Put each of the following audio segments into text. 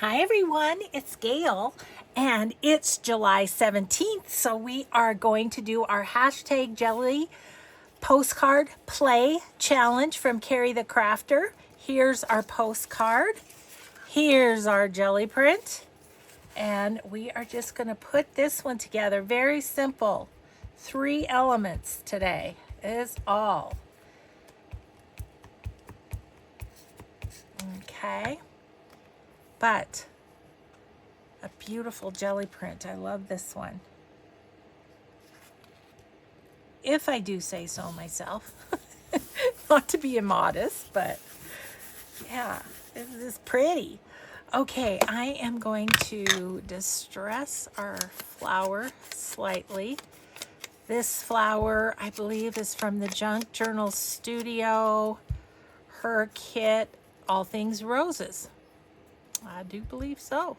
Hi everyone, it's Gail and it's July 17th, so we are going to do our hashtag jelly postcard play challenge from Ceri the Crafter. Here's our postcard, here's our jelly print, and we are just going to put this one together. Very simple, 3 elements today is all. Okay. But a beautiful jelly print. I love this one. If I do say so myself. Not to be immodest, but yeah, this is pretty. Okay, I am going to distress our flower slightly. This flower, I believe, is from the Junk Journal Studio, her kit, All Things Roses. I do believe so.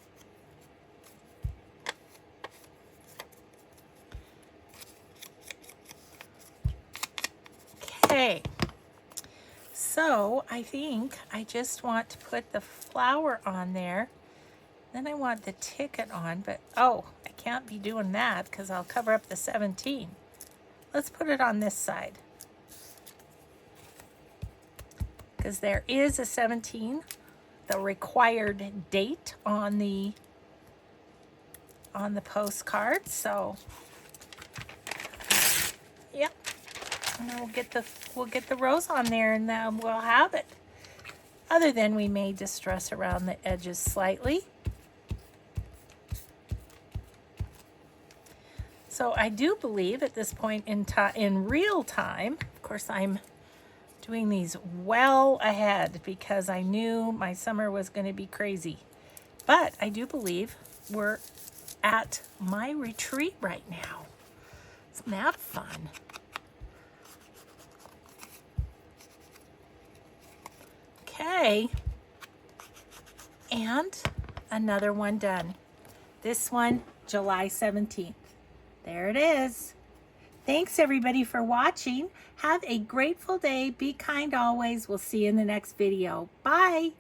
Okay, so I think I just want to put the flower on there. Then I want the ticket on, but oh, I can't be doing that because I'll cover up the 17. Let's put it on this side. Because there is a 17. The required date on the postcard. So yep, and then we'll get the rose on there, and then we'll have it. Other than we may distress around the edges slightly. So I do believe at this point in real time, of course I'm doing these well ahead because I knew my summer was going to be crazy. But I do believe we're at my retreat right now. Isn't that fun? Okay. And another one done. This one, July 17th. There it is. Thanks everybody for watching. Have a grateful day. Be kind always. We'll see you in the next video. Bye.